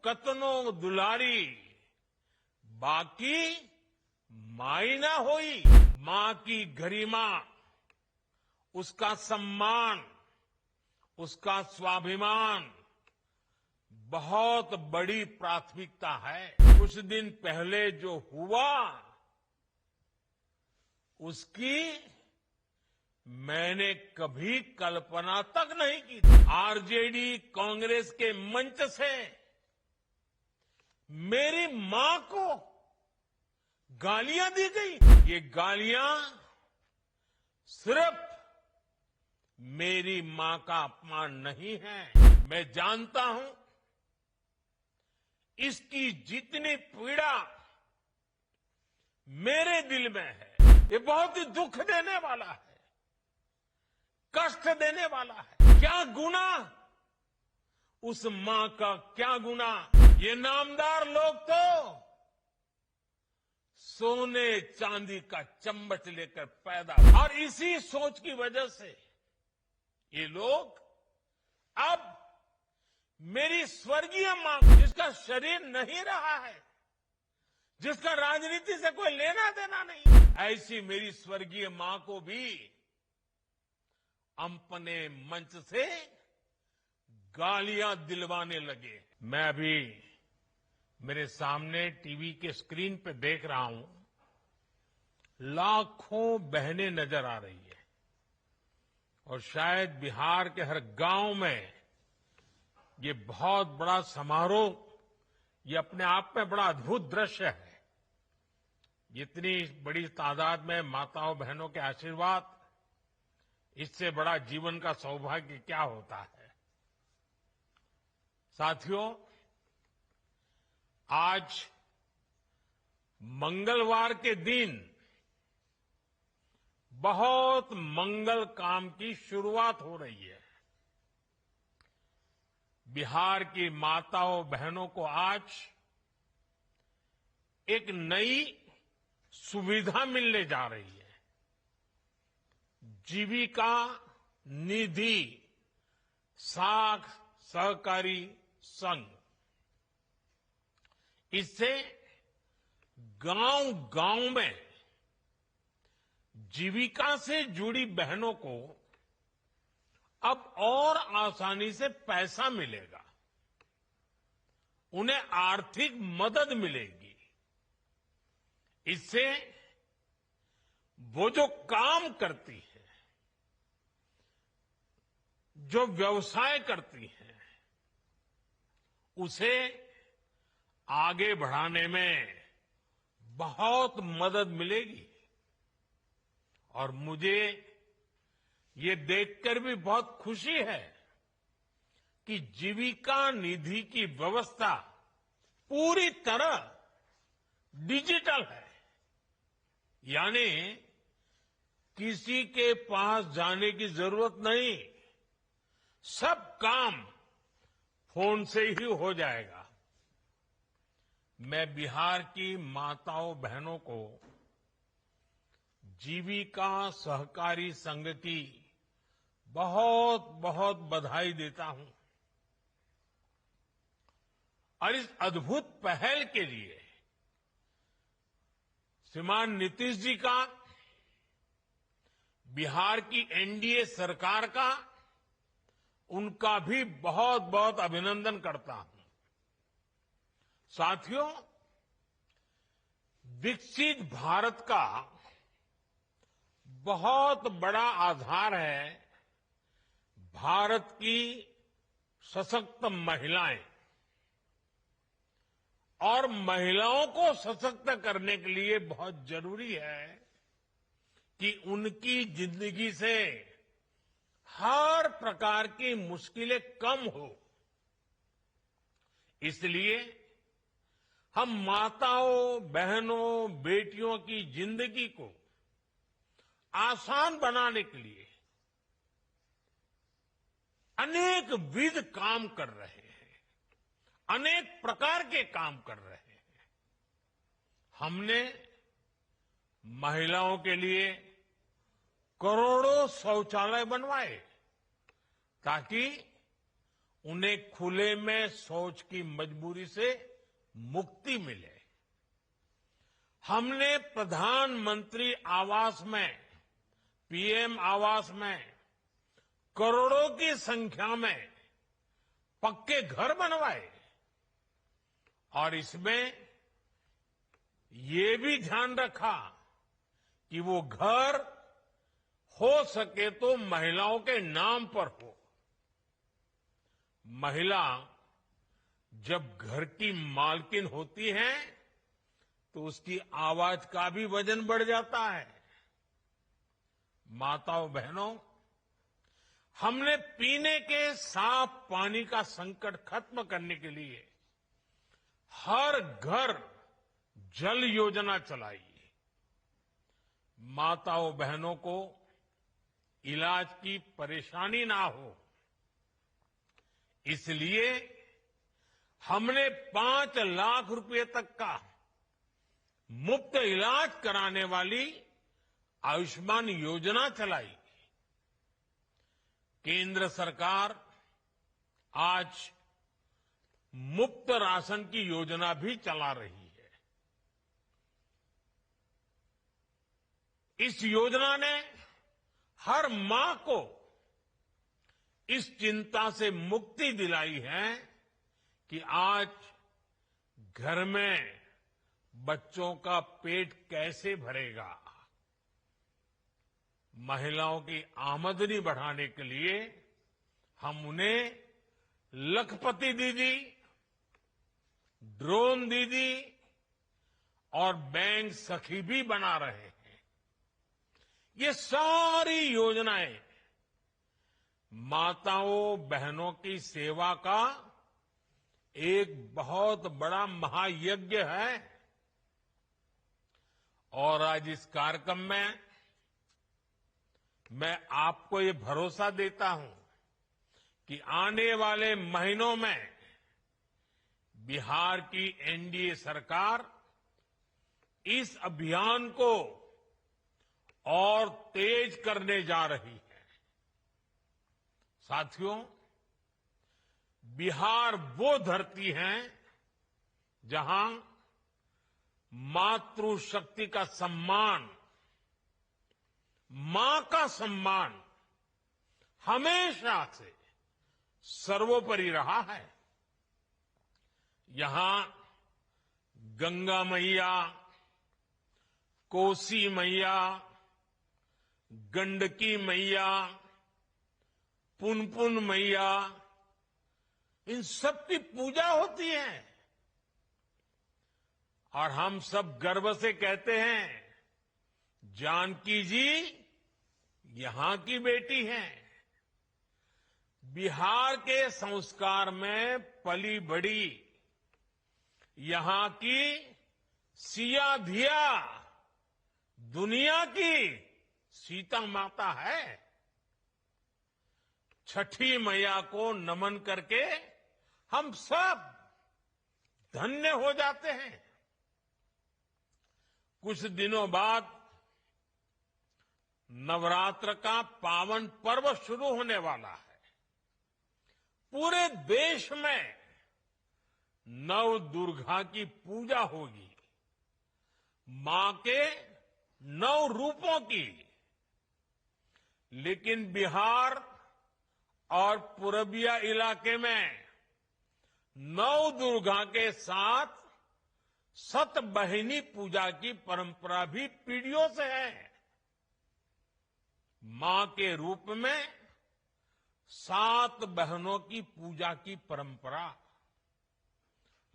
कतनो दुलारी बाकी माई ना होई। मां की गरिमा, उसका सम्मान, उसका स्वाभिमान बहुत बड़ी प्राथमिकता है। कुछ दिन पहले जो हुआ उसकी मैंने कभी कल्पना तक नहीं की थी। आरजेडी कांग्रेस के मंच से मेरी मां को गालियां दी गई। ये गालियां सिर्फ मेरी मां का अपमान नहीं है। मैं जानता हूं इसकी जितनी पीड़ा मेरे दिल में है, ये बहुत ही दुख देने वाला है, कष्ट देने वाला है। क्या गुना, उस मां का क्या गुना। ये नामदार लोग तो सोने चांदी का चम्मच लेकर पैदा, और इसी सोच की वजह से ये लोग अब मेरी स्वर्गीय मां, जिसका शरीर नहीं रहा है, जिसका राजनीति से कोई लेना देना नहीं, ऐसी मेरी स्वर्गीय मां को भी अपने मंच से गालियां दिलवाने लगे। मैं अभी मेरे सामने टीवी के स्क्रीन पे देख रहा हूं, लाखों बहनें नजर आ रही है और शायद बिहार के हर गांव में ये बहुत बड़ा समारोह, ये अपने आप में बड़ा अद्भुत दृश्य है। इतनी बड़ी तादाद में माताओं बहनों के आशीर्वाद, इससे बड़ा जीवन का सौभाग्य क्या होता है। साथियों, आज मंगलवार के दिन बहुत मंगल काम की शुरुआत हो रही है। बिहार की माताओं बहनों को आज एक नई सुविधा मिलने जा रही है। जीविका निधि साख सहकारी संघ, इससे गांव-गांव में जीविका से जुड़ी बहनों को अब और आसानी से पैसा मिलेगा, उन्हें आर्थिक मदद मिलेगी। इससे वो जो काम करती है, जो व्यवसाय करती है, उसे आगे बढ़ाने में बहुत मदद मिलेगी। और मुझे ये देखकर भी बहुत खुशी है कि जीविका निधि की व्यवस्था पूरी तरह डिजिटल है। यानी किसी के पास जाने की जरूरत नहीं, सब काम फोन से ही हो जाएगा। मैं बिहार की माताओं बहनों को जीविका सहकारी संघ की बहुत बहुत बधाई देता हूं और इस अद्भुत पहल के लिए श्रीमान नीतीश जी का, बिहार की एनडीए सरकार का, उनका भी बहुत बहुत अभिनंदन करता हूं। साथियों, विकसित भारत का बहुत बड़ा आधार है भारत की सशक्त महिलाएं, और महिलाओं को सशक्त करने के लिए बहुत जरूरी है कि उनकी जिंदगी से हर प्रकार की मुश्किलें कम हो। इसलिए हम माताओं बहनों बेटियों की जिंदगी को आसान बनाने के लिए अनेक विध काम कर रहे हैं, अनेक प्रकार के काम कर रहे हैं। हमने महिलाओं के लिए करोड़ों शौचालय बनवाए ताकि उन्हें खुले में शौच की मजबूरी से मुक्ति मिले। हमने प्रधानमंत्री आवास में, पीएम आवास में करोड़ों की संख्या में पक्के घर बनवाए और इसमें ये भी ध्यान रखा कि वो घर हो सके तो महिलाओं के नाम पर हो। महिला जब घर की मालकिन होती है तो उसकी आवाज का भी वजन बढ़ जाता है। माताओं बहनों, हमने पीने के साफ पानी का संकट खत्म करने के लिए हर घर जल योजना चलाई। माताओं बहनों को इलाज की परेशानी ना हो, इसलिए हमने 5 लाख रुपए तक का मुफ्त इलाज कराने वाली आयुष्मान योजना चलाई। केंद्र सरकार आज मुफ्त राशन की योजना भी चला रही है। इस योजना ने हर मां को इस चिंता से मुक्ति दिलाई है कि आज घर में बच्चों का पेट कैसे भरेगा। महिलाओं की आमदनी बढ़ाने के लिए हम उन्हें लखपति दीदी, ड्रोन दीदी और बैंक सखी भी बना रहे हैं। ये सारी योजनाएं माताओं बहनों की सेवा का एक बहुत बड़ा महायज्ञ है। और आज इस कार्यक्रम में मैं आपको ये भरोसा देता हूं कि आने वाले महीनों में बिहार की एनडीए सरकार इस अभियान को और तेज करने जा रही है। साथियों, बिहार वो धरती है जहां मातृशक्ति का सम्मान, मां का सम्मान हमेशा से सर्वोपरि रहा है। यहां गंगा मैया, कोसी मैया, गंडकी मैया, पुनपुन मैया, इन सब की पूजा होती है और हम सब गर्व से कहते हैं, जानकी जी यहां की बेटी हैं। बिहार के संस्कार में पली बड़ी यहां की सिया धिया दुनिया की सीता माता है। छठी मैया को नमन करके हम सब धन्य हो जाते हैं। कुछ दिनों बाद नवरात्र का पावन पर्व शुरू होने वाला है। पूरे देश में नव दुर्गा की पूजा होगी, मां के 9 रूपों की। लेकिन बिहार और पूर्विया इलाके में नव दुर्गा के साथ सतबहिनी पूजा की परंपरा भी पीढ़ियों से है। मां के रूप में 7 बहनों की पूजा की परंपरा,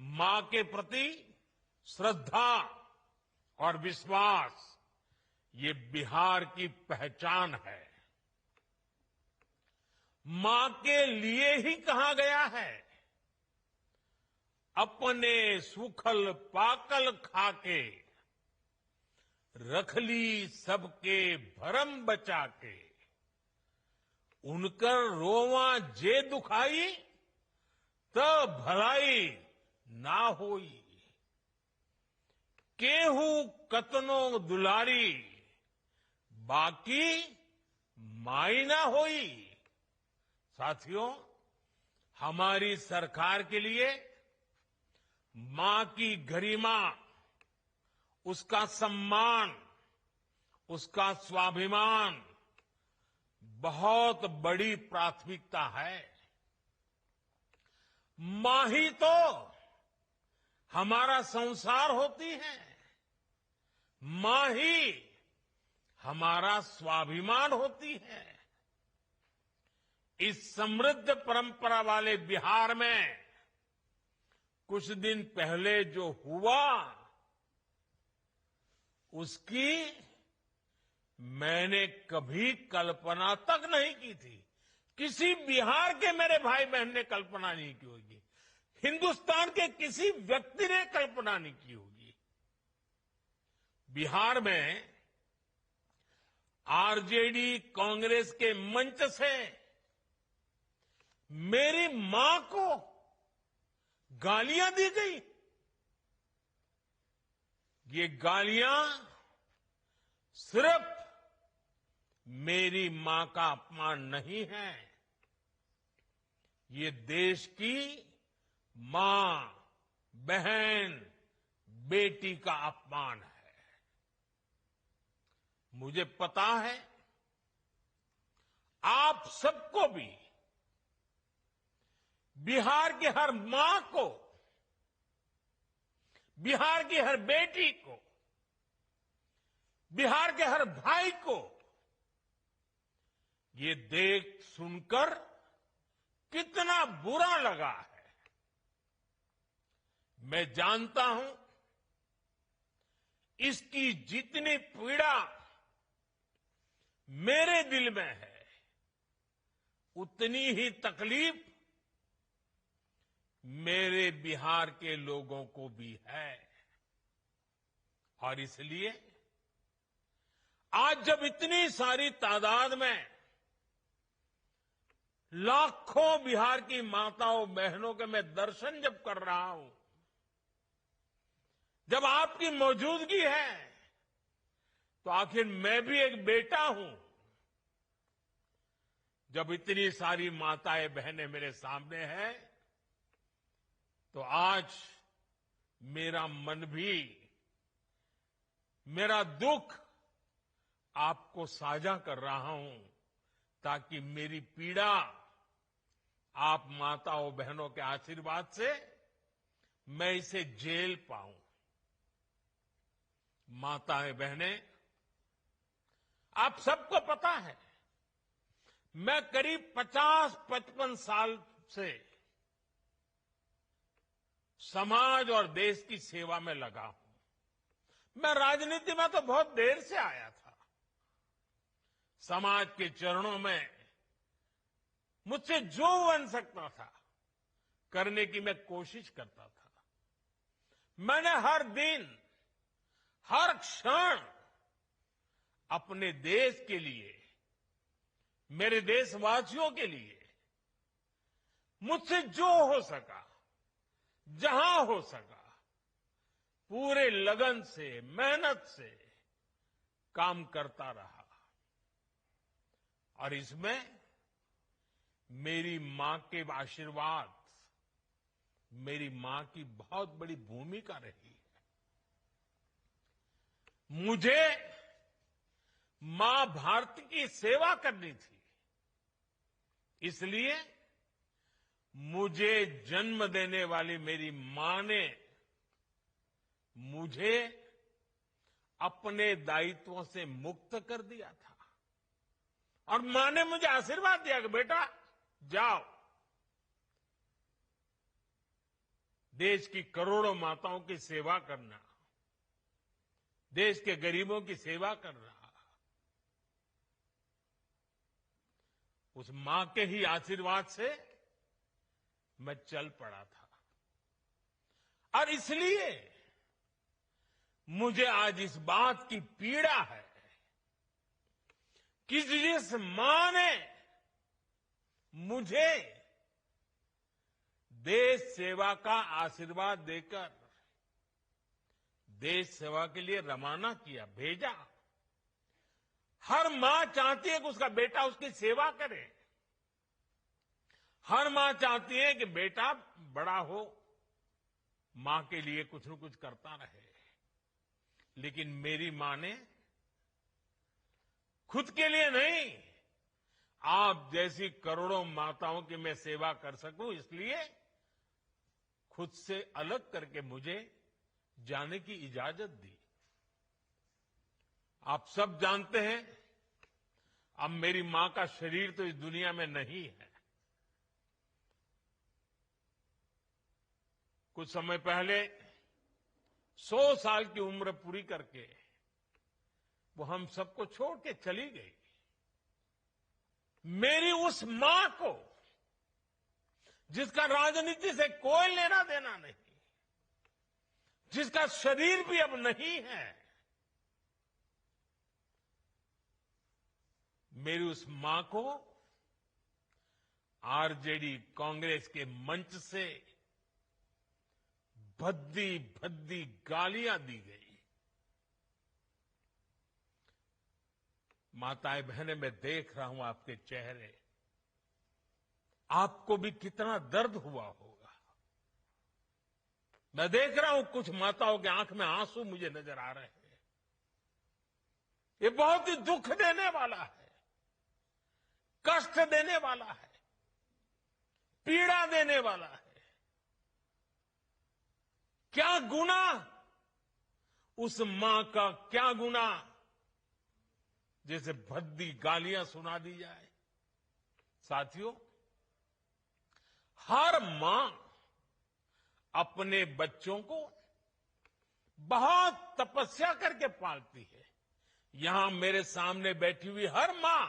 मां के प्रति श्रद्धा और विश्वास, ये बिहार की पहचान है। मां के लिए ही कहा गया है, अपने सुखल पाकल खाके, रखली सबके भरम बचा के, उनकर रोवा जे दुखाई, तब भलाई ना होई। केहू कतनो दुलारी, बाकी माई ना होई। साथियों, हमारी सरकार के लिए मां की गरिमा, उसका सम्मान, उसका स्वाभिमान बहुत बड़ी प्राथमिकता है। मां ही तो हमारा संसार होती है, मां ही हमारा स्वाभिमान होती है। इस समृद्ध परंपरा वाले बिहार में कुछ दिन पहले जो हुआ, उसकी मैंने कभी कल्पना तक नहीं की थी। किसी बिहार के मेरे भाई बहन ने कल्पना नहीं की होगी, हिंदुस्तान के किसी व्यक्ति ने कल्पना नहीं की होगी। बिहार में आरजेडी कांग्रेस के मंच से मेरी मां को गालियां दी गई। ये गालियां सिर्फ मेरी मां का अपमान नहीं है, ये देश की मां, बहन, बेटी का अपमान है। मुझे पता है आप सबको भी, बिहार की हर मां को, बिहार की हर बेटी को, बिहार के हर भाई को ये देख सुनकर कितना बुरा लगा है। मैं जानता हूं इसकी जितनी पीड़ा मेरे दिल में है, उतनी ही तकलीफ मेरे बिहार के लोगों को भी है। और इसलिए आज जब इतनी सारी तादाद में लाखों बिहार की माताओं बहनों के मैं दर्शन जब कर रहा हूं, जब आपकी मौजूदगी है, तो आखिर मैं भी एक बेटा हूं। जब इतनी सारी माताएं बहनें मेरे सामने हैं, तो आज मेरा मन भी, मेरा दुख आपको साझा कर रहा हूं, ताकि मेरी पीड़ा आप माताओं बहनों के आशीर्वाद से मैं इसे झेल पाऊं। माताएं बहनें, आप सबको पता है मैं करीब 50-55 साल से समाज और देश की सेवा में लगा हूं। मैं राजनीति में तो बहुत देर से आया था। समाज के चरणों में मुझसे जो बन सकता था करने की मैं कोशिश करता था। मैंने हर दिन, हर क्षण अपने देश के लिए, मेरे देशवासियों के लिए मुझसे जो हो सका, जहां हो सका, पूरे लगन से, मेहनत से काम करता रहा। और इसमें मेरी मां के आशीर्वाद, मेरी मां की बहुत बड़ी भूमिका रही है। मुझे मां भारती की सेवा करनी थी, इसलिए मुझे जन्म देने वाली मेरी मां ने मुझे अपने दायित्वों से मुक्त कर दिया था। और मां ने मुझे आशीर्वाद दिया कि बेटा जाओ, देश की करोड़ों माताओं की सेवा करना, देश के गरीबों की सेवा करना। उस मां के ही आशीर्वाद से मैं चल पड़ा था। और इसलिए मुझे आज इस बात की पीड़ा है कि जिस मां ने मुझे देश सेवा का आशीर्वाद देकर देश सेवा के लिए रवाना किया, भेजा। हर मां चाहती है कि उसका बेटा उसकी सेवा करे। हर मां चाहती है कि बेटा बड़ा हो, मां के लिए कुछ न कुछ करता रहे। लेकिन मेरी मां ने खुद के लिए नहीं, आप जैसी करोड़ों माताओं की मैं सेवा कर सकूं, इसलिए खुद से अलग करके मुझे जाने की इजाजत दी। आप सब जानते हैं, अब मेरी मां का शरीर तो इस दुनिया में नहीं है। कुछ समय पहले 100 साल की उम्र पूरी करके वो हम सबको छोड़ के चली गई। मेरी उस मां को, जिसका राजनीति से कोई लेना देना नहीं, जिसका शरीर भी अब नहीं है, मेरी उस मां को आरजेडी कांग्रेस के मंच से भद्दी भद्दी गालियां दी गई। माताएं बहनें, मैं देख रहा हूं आपके चेहरे, आपको भी कितना दर्द हुआ होगा। मैं देख रहा हूं कुछ माताओं की आंख में आंसू मुझे नजर आ रहे हैं। ये बहुत ही दुख देने वाला है, कष्ट देने वाला है, पीड़ा देने वाला है। क्या गुनाह, उस मां का क्या गुनाह जैसे भद्दी गालियां सुना दी जाए। साथियों, हर मां अपने बच्चों को बहुत तपस्या करके पालती है। यहां मेरे सामने बैठी हुई हर मां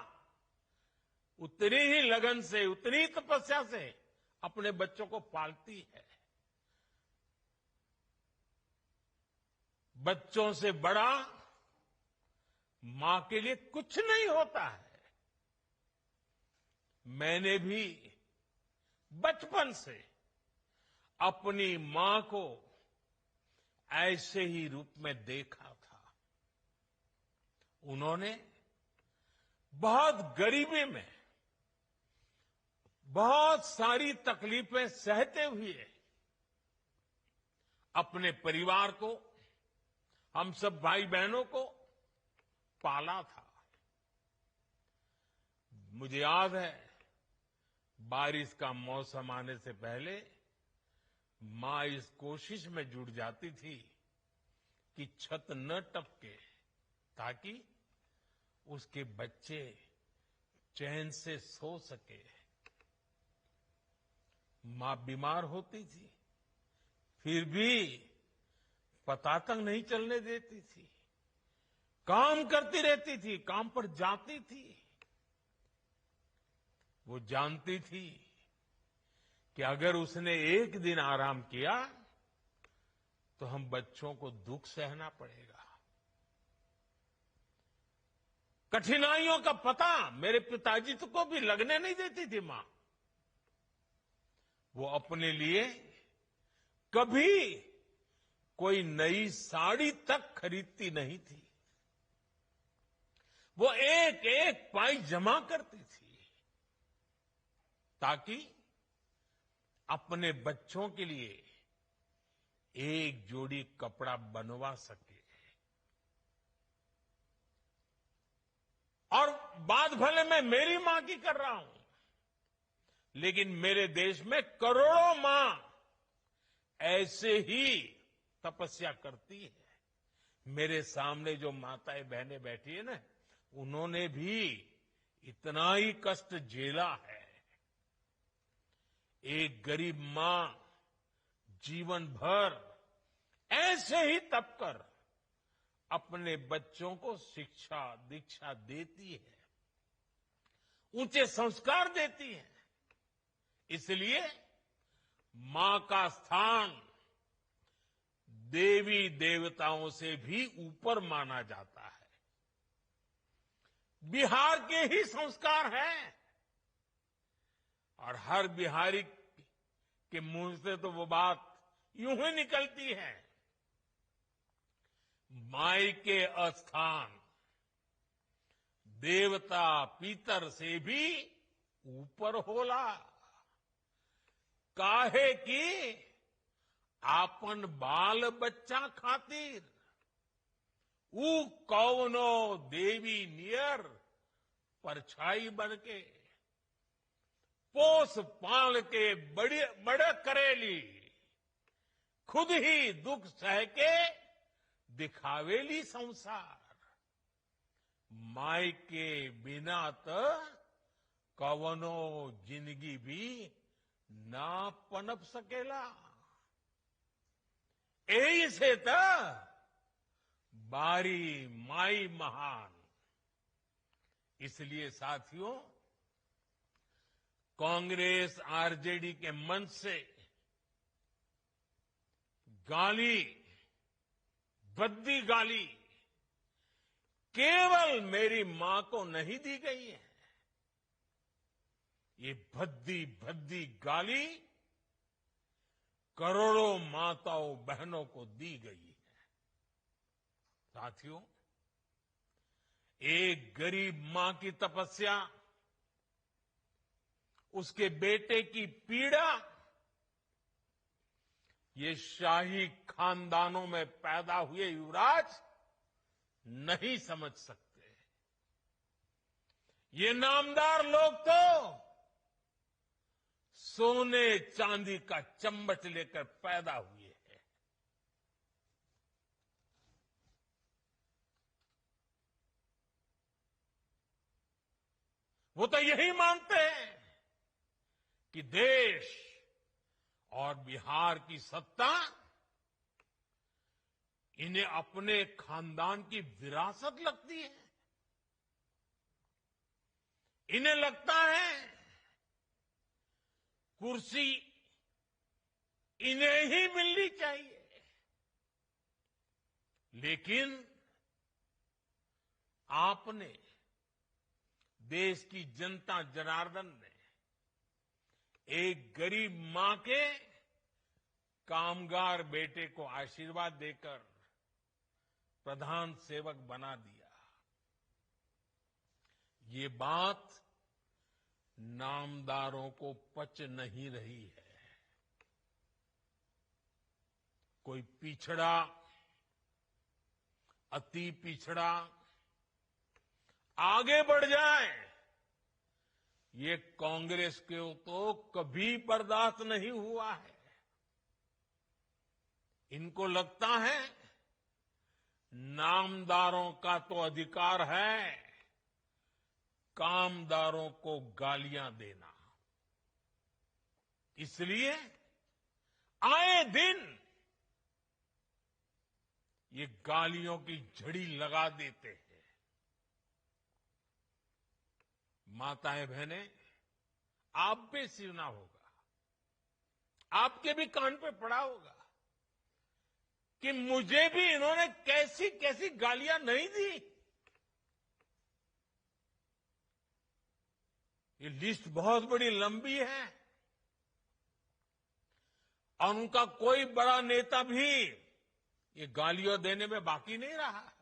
उतनी ही लगन से, उतनी ही तपस्या से अपने बच्चों को पालती है। बच्चों से बड़ा मां के लिए कुछ नहीं होता है। मैंने भी बचपन से अपनी मां को ऐसे ही रूप में देखा था। उन्होंने बहुत गरीबी में बहुत सारी तकलीफें सहते हुए अपने परिवार को, हम सब भाई बहनों को पाला था। मुझे याद है, बारिश का मौसम आने से पहले मां इस कोशिश में जुट जाती थी कि छत न टपके, ताकि उसके बच्चे चैन से सो सके। मां बीमार होती थी, फिर भी पता तक नहीं चलने देती थी, काम करती रहती थी, काम पर जाती थी। वो जानती थी कि अगर उसने एक दिन आराम किया तो हम बच्चों को दुख सहना पड़ेगा। कठिनाइयों का पता मेरे पिताजी को भी लगने नहीं देती थी मां। वो अपने लिए कभी कोई नई साड़ी तक खरीदती नहीं थी। वो एक एक पाई जमा करती थी ताकि अपने बच्चों के लिए एक जोड़ी कपड़ा बनवा सके। और बात भले मैं मेरी मां की कर रहा हूं, लेकिन मेरे देश में करोड़ों मां ऐसे ही तपस्या करती है। मेरे सामने जो माताएं बहनें बैठी है ना, उन्होंने भी इतना ही कष्ट झेला है। एक गरीब मां जीवन भर ऐसे ही तप कर अपने बच्चों को शिक्षा दीक्षा देती है, ऊंचे संस्कार देती है। इसलिए मां का स्थान देवी देवताओं से भी ऊपर माना जाता है। बिहार के ही संस्कार हैं, और हर बिहारी के मुंह से तो वो बात यूं ही निकलती है, माई के स्थान देवता पितर से भी ऊपर होला। काहे की आपन बाल बच्चा खातिर ऊ कौनो देवी नियर परछाई बन के पोस पाल के बड़े करेली खुद ही दुख सह के दिखावेली संसार माई के बिना तो कवनो जिंदगी भी ना पनप सकेला यही से तो बारी माई महान। इसलिए साथियों कांग्रेस आरजेडी के मंच से गाली भद्दी गाली केवल मेरी मां को नहीं दी गई है, ये भद्दी भद्दी गाली करोड़ों माताओं बहनों को दी गई है। साथियों एक गरीब मां की तपस्या, उसके बेटे की पीड़ा, ये शाही खानदानों में पैदा हुए युवराज नहीं समझ सकते। ये नामदार लोग तो सोने चांदी का चम्मच लेकर पैदा हुए हैं। वो तो यही मानते हैं कि देश और बिहार की सत्ता इन्हें अपने खानदान की विरासत लगती है। इन्हें लगता है कुर्सी इन्हें ही मिलनी चाहिए। लेकिन आपने, देश की जनता जनार्दन ने एक गरीब मां के कामगार बेटे को आशीर्वाद देकर प्रधान सेवक बना दिया। ये बात नामदारों को पच नहीं रही है। कोई पिछड़ा, अति पिछड़ा आगे बढ़ जाए, ये कांग्रेस के तो कभी बर्दाश्त नहीं हुआ है। इनको लगता है नामदारों का तो अधिकार है कामदारों को गालियां देना। इसलिए आए दिन ये गालियों की झड़ी लगा देते हैं। माताएं बहनें, आप भी सुना होगा, आपके भी कान पे पड़ा होगा कि मुझे भी इन्होंने कैसी कैसी गालियां नहीं दी। ये लिस्ट बहुत बड़ी लंबी है और उनका कोई बड़ा नेता भी ये गालियां देने में बाकी नहीं रहा है।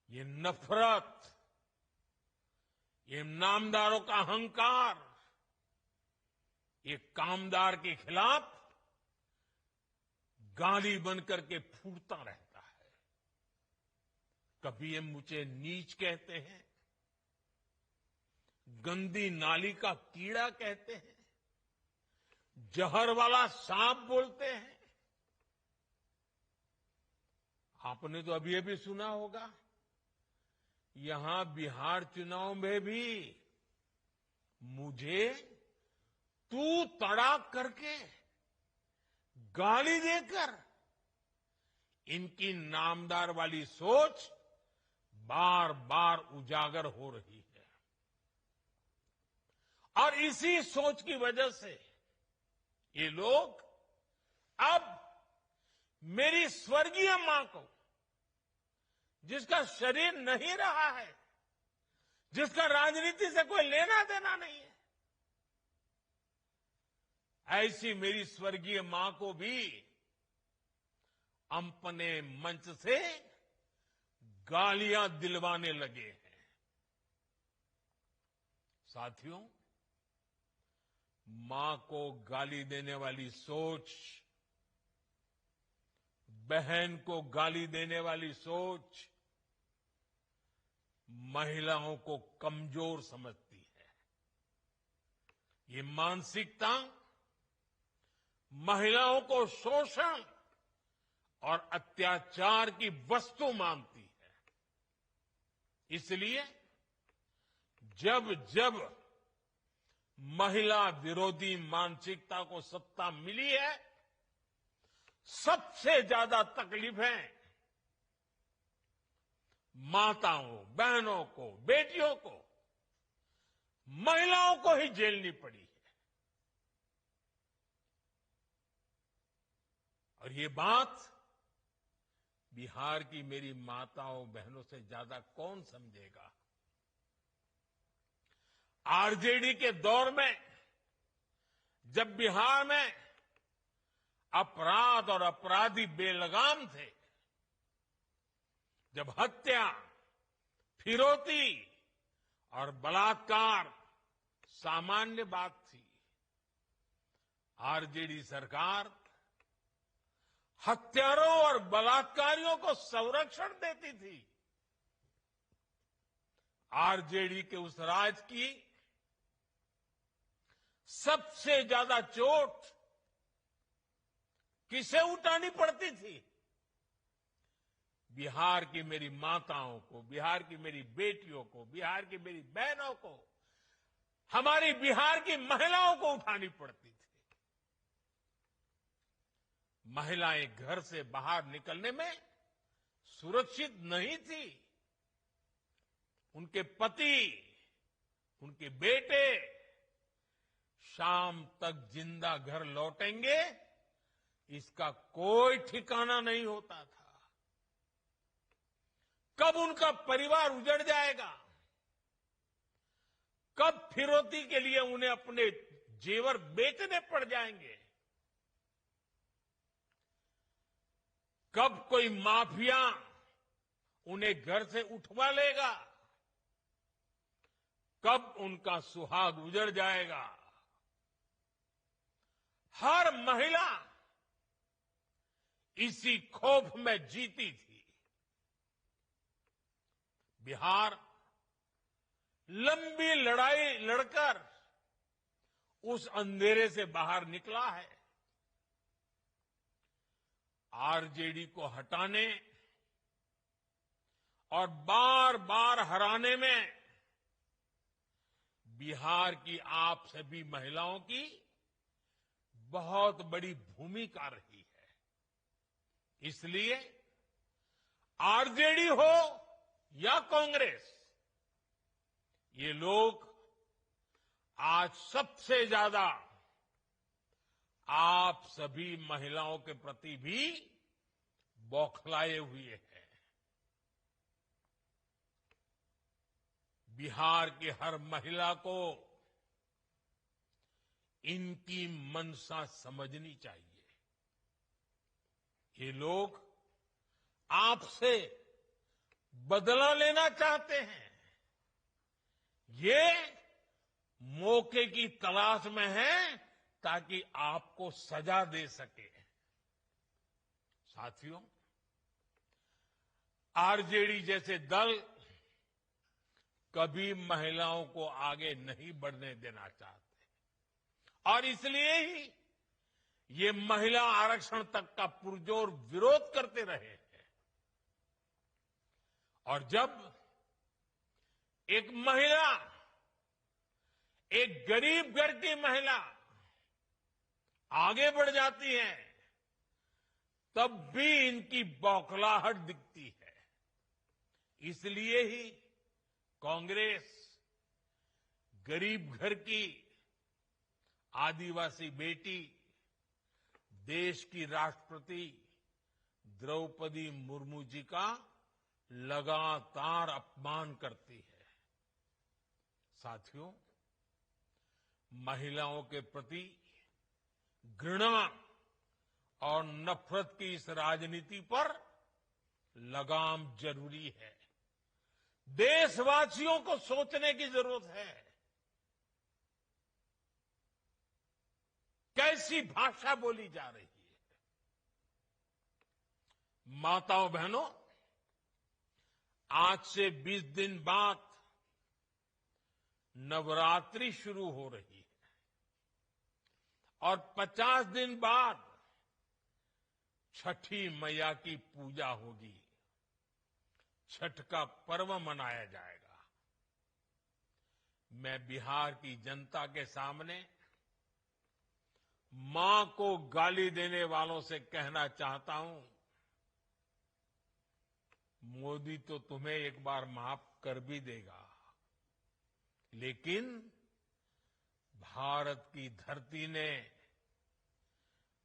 ये नफरत, ये नामदारों का अहंकार, ये कामदार के खिलाफ गाली बनकर के फूटता रहता है। कभी ये मुझे नीच कहते हैं, गंदी नाली का कीड़ा कहते हैं, जहर वाला सांप बोलते हैं। आपने तो अभी अभी सुना होगा, यहां बिहार चुनाव में भी मुझे तू तड़ाक करके गाली देकर इनकी नामदार वाली सोच बार बार उजागर हो रही है। और इसी सोच की वजह से ये लोग अब मेरी स्वर्गीय मां को, जिसका शरीर नहीं रहा है, जिसका राजनीति से कोई लेना देना नहीं है, ऐसी मेरी स्वर्गीय मां को भी अपने मंच से गालियां दिलवाने लगे हैं। साथियों, मां को गाली देने वाली सोच, बहन को गाली देने वाली सोच महिलाओं को कमजोर समझती है। ये मानसिकता महिलाओं को शोषण और अत्याचार की वस्तु मानती है। इसलिए जब जब महिला विरोधी मानसिकता को सत्ता मिली है, सबसे ज्यादा तकलीफें माताओं, बहनों को, बेटियों को, महिलाओं को ही झेलनी पड़ी है। और ये बात बिहार की मेरी माताओं, बहनों से ज्यादा कौन समझेगा। आरजेडी के दौर में जब बिहार में अपराध और अपराधी बेलगाम थे, जब हत्या, फिरौती और बलात्कार सामान्य बात थी, आरजेडी सरकार हत्यारों और बलात्कारियों को संरक्षण देती थी। आरजेडी के उस राज की सबसे ज्यादा चोट किसे उठानी पड़ती थी? बिहार की मेरी माताओं को, बिहार की मेरी बेटियों को, बिहार की मेरी बहनों को, हमारी बिहार की महिलाओं को उठानी पड़ती थी। महिलाएं घर से बाहर निकलने में सुरक्षित नहीं थी। उनके पति, उनके बेटे शाम तक जिंदा घर लौटेंगे, इसका कोई ठिकाना नहीं होता था। कब उनका परिवार उजड़ जाएगा, कब फिरौती के लिए उन्हें अपने जेवर बेचने पड़ जाएंगे, कब कोई माफिया उन्हें घर से उठवा लेगा, कब उनका सुहाग उजड़ जाएगा। हर महिला इसी खौफ में जीती थी। बिहार लंबी लड़ाई लड़कर उस अंधेरे से बाहर निकला है। आरजेडी को हटाने और बार बार हराने में बिहार की आप सभी महिलाओं की बहुत बड़ी भूमिका रही है। इसलिए आरजेडी हो या कांग्रेस, ये लोग आज सबसे ज्यादा आप सभी महिलाओं के प्रति भी बौखलाए हुए हैं। बिहार की हर महिला को इनकी मंशा समझनी चाहिए। ये लोग आपसे बदला लेना चाहते हैं। ये मौके की तलाश में हैं ताकि आपको सजा दे सके। साथियों, आरजेडी जैसे दल कभी महिलाओं को आगे नहीं बढ़ने देना चाहते और इसलिए ही ये महिला आरक्षण तक का पुरजोर विरोध करते रहे हैं। और जब एक महिला, एक गरीब घर की महिला आगे बढ़ जाती है, तब भी इनकी बौखलाहट दिखती है। इसलिए ही कांग्रेस गरीब घर की आदिवासी बेटी, देश की राष्ट्रपति द्रौपदी मुर्मू जी का लगातार अपमान करती है। साथियों, महिलाओं के प्रति घृणा और नफरत की इस राजनीति पर लगाम जरूरी है। देशवासियों को सोचने की जरूरत है। कैसी भाषा बोली जा रही है। माताओं बहनों, आज से 20 दिन बाद नवरात्रि शुरू हो रही है और 50 दिन बाद छठी मैया की पूजा होगी। छठ का पर्व मनाया जाएगा। मैं बिहार की जनता के सामने मां को गाली देने वालों से कहना चाहता हूं, मोदी तो तुम्हें एक बार माफ कर भी देगा, लेकिन भारत की धरती ने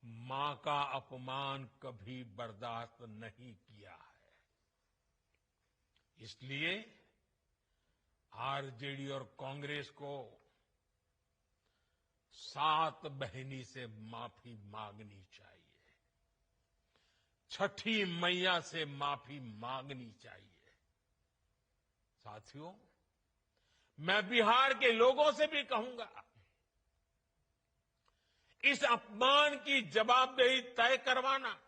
मां का अपमान कभी बर्दाश्त नहीं किया है। इसलिए आरजेडी और कांग्रेस को सात बहिनी से माफी मांगनी चाहिए। छठी मैया से माफी मांगनी चाहिए। साथियों, मैं बिहार के लोगों से भी कहूंगा, इस अपमान की जवाबदेही तय करवाना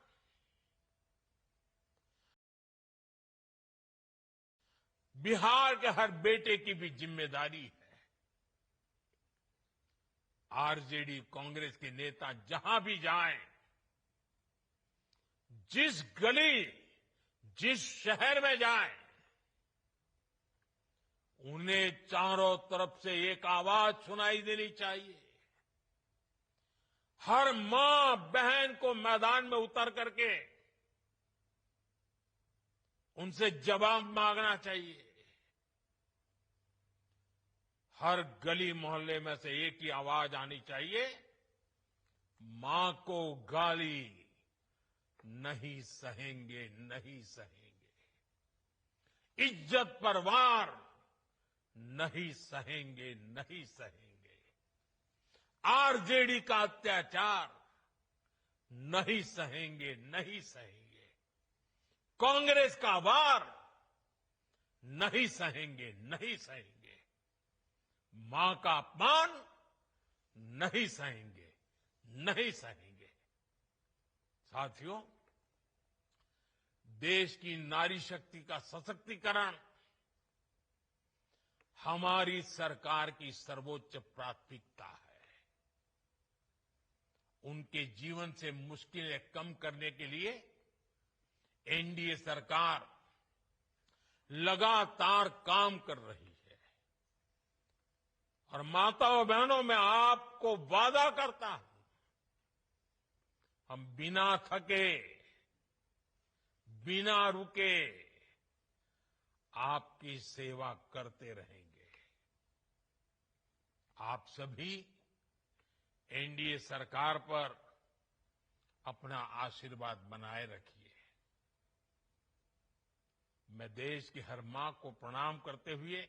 बिहार के हर बेटे की भी जिम्मेदारी है। आरजेडी कांग्रेस के नेता जहां भी जाएं, जिस गली, जिस शहर में जाएं, उन्हें चारों तरफ से एक आवाज सुनाई देनी चाहिए। हर मां बहन को मैदान में उतर करके उनसे जवाब मांगना चाहिए। हर गली मोहल्ले में से एक ही आवाज आनी चाहिए, मां को गाली नहीं सहेंगे, नहीं सहेंगे। इज्जत पर वार नहीं सहेंगे, नहीं सहेंगे। आरजेडी का अत्याचार नहीं सहेंगे, नहीं सहेंगे। कांग्रेस का वार नहीं सहेंगे, नहीं सहेंगे। मां का अपमान नहीं सहेंगे, नहीं सहेंगे। साथियों, देश की नारी शक्ति का सशक्तिकरण हमारी सरकार की सर्वोच्च प्राथमिकता है। उनके जीवन से मुश्किलें कम करने के लिए एनडीए सरकार लगातार काम कर रही है। और माताओं बहनों, मैं आपको वादा करता हूं, हम बिना थके, बिना रुके आपकी सेवा करते रहेंगे। आप सभी एनडीए सरकार पर अपना आशीर्वाद बनाए रखिए। मैं देश की हर मां को प्रणाम करते हुए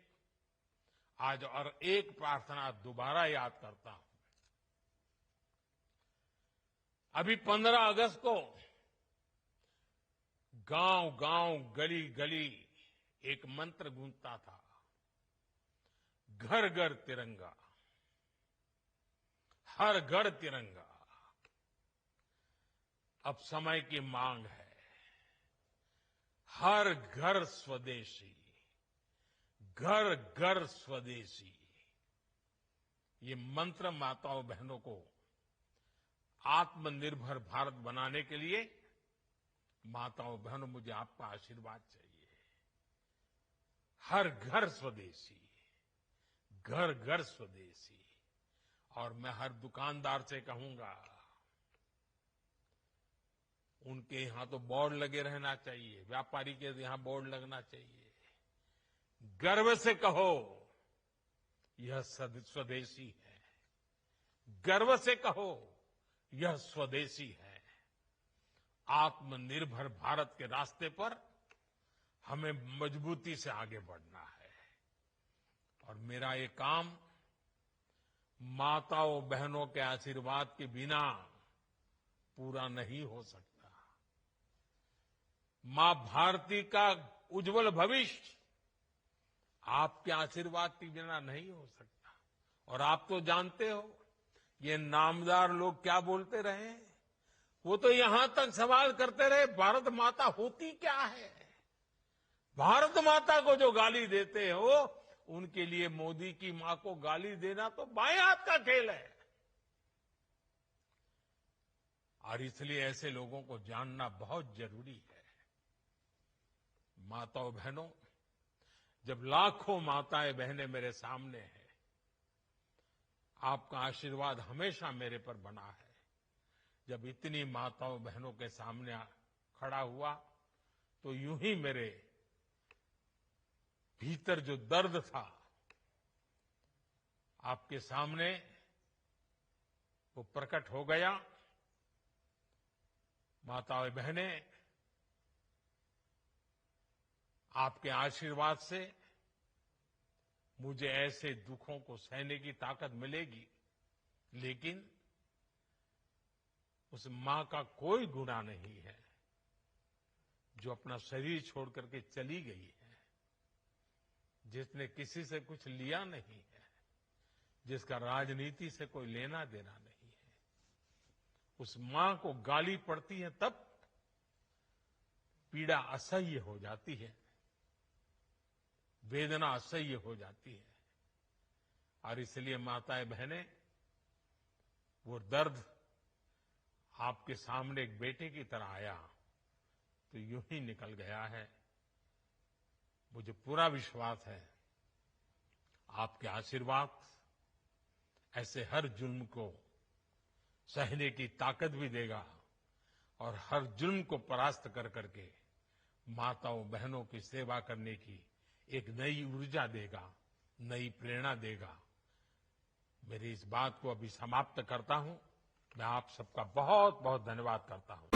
आज और एक प्रार्थना दोबारा याद करता हूं। अभी 15 अगस्त को गांव-गांव, गली-गली एक मंत्र गूंजता था, घर घर तिरंगा, हर घर तिरंगा। अब समय की मांग है, हर घर स्वदेशी, घर घर स्वदेशी। ये मंत्र माताओं बहनों को आत्मनिर्भर भारत बनाने के लिए, माताओं बहनों, मुझे आपका आशीर्वाद चाहिए। हर घर स्वदेशी, घर घर स्वदेशी। और मैं हर दुकानदार से कहूंगा, उनके यहां तो बोर्ड लगे रहना चाहिए, व्यापारी के यहां बोर्ड लगना चाहिए। गर्व से कहो, यह स्वदेशी है। गर्व से कहो, यह स्वदेशी है। आत्मनिर्भर भारत के रास्ते पर हमें मजबूती से आगे बढ़ना है। और मेरा ये काम माताओं बहनों के आशीर्वाद के बिना पूरा नहीं हो सकता। मां भारती का उज्जवल भविष्य आपके आशीर्वाद के बिना नहीं हो सकता। और आप तो जानते हो, ये नामदार लोग क्या बोलते रहे, वो तो यहां तक सवाल करते रहे भारत माता होती क्या है। भारत माता को जो गाली देते हो, उनके लिए मोदी की मां को गाली देना तो बाएं हाथ का खेल है। और इसलिए ऐसे लोगों को जानना बहुत जरूरी है। माताओं बहनों, जब लाखों माताएं बहनें मेरे सामने हैं, आपका आशीर्वाद हमेशा मेरे पर बना है। जब इतनी माताओं बहनों के सामने खड़ा हुआ तो यूं ही मेरे भीतर जो दर्द था आपके सामने वो प्रकट हो गया। माताएं बहनें, आपके आशीर्वाद से मुझे ऐसे दुखों को सहने की ताकत मिलेगी, लेकिन उस मां का कोई गुनाह नहीं है जो अपना शरीर छोड़ करके चली गई है, जिसने किसी से कुछ लिया नहीं है, जिसका राजनीति से कोई लेना देना नहीं है। उस मां को गाली पड़ती है तब पीड़ा असह्य हो जाती है, वेदना असह्य हो जाती है। और इसलिए माताएं बहनें, वो दर्द आपके सामने एक बेटे की तरह आया तो यूं ही निकल गया है। मुझे पूरा विश्वास है आपके आशीर्वाद ऐसे हर जुल्म को सहने की ताकत भी देगा और हर जुल्म को परास्त कर करके माताओं बहनों की सेवा करने की एक नई ऊर्जा देगा, नई प्रेरणा देगा। मेरी इस बात को अभी समाप्त करता हूं। मैं आप सबका बहुत बहुत धन्यवाद करता हूं।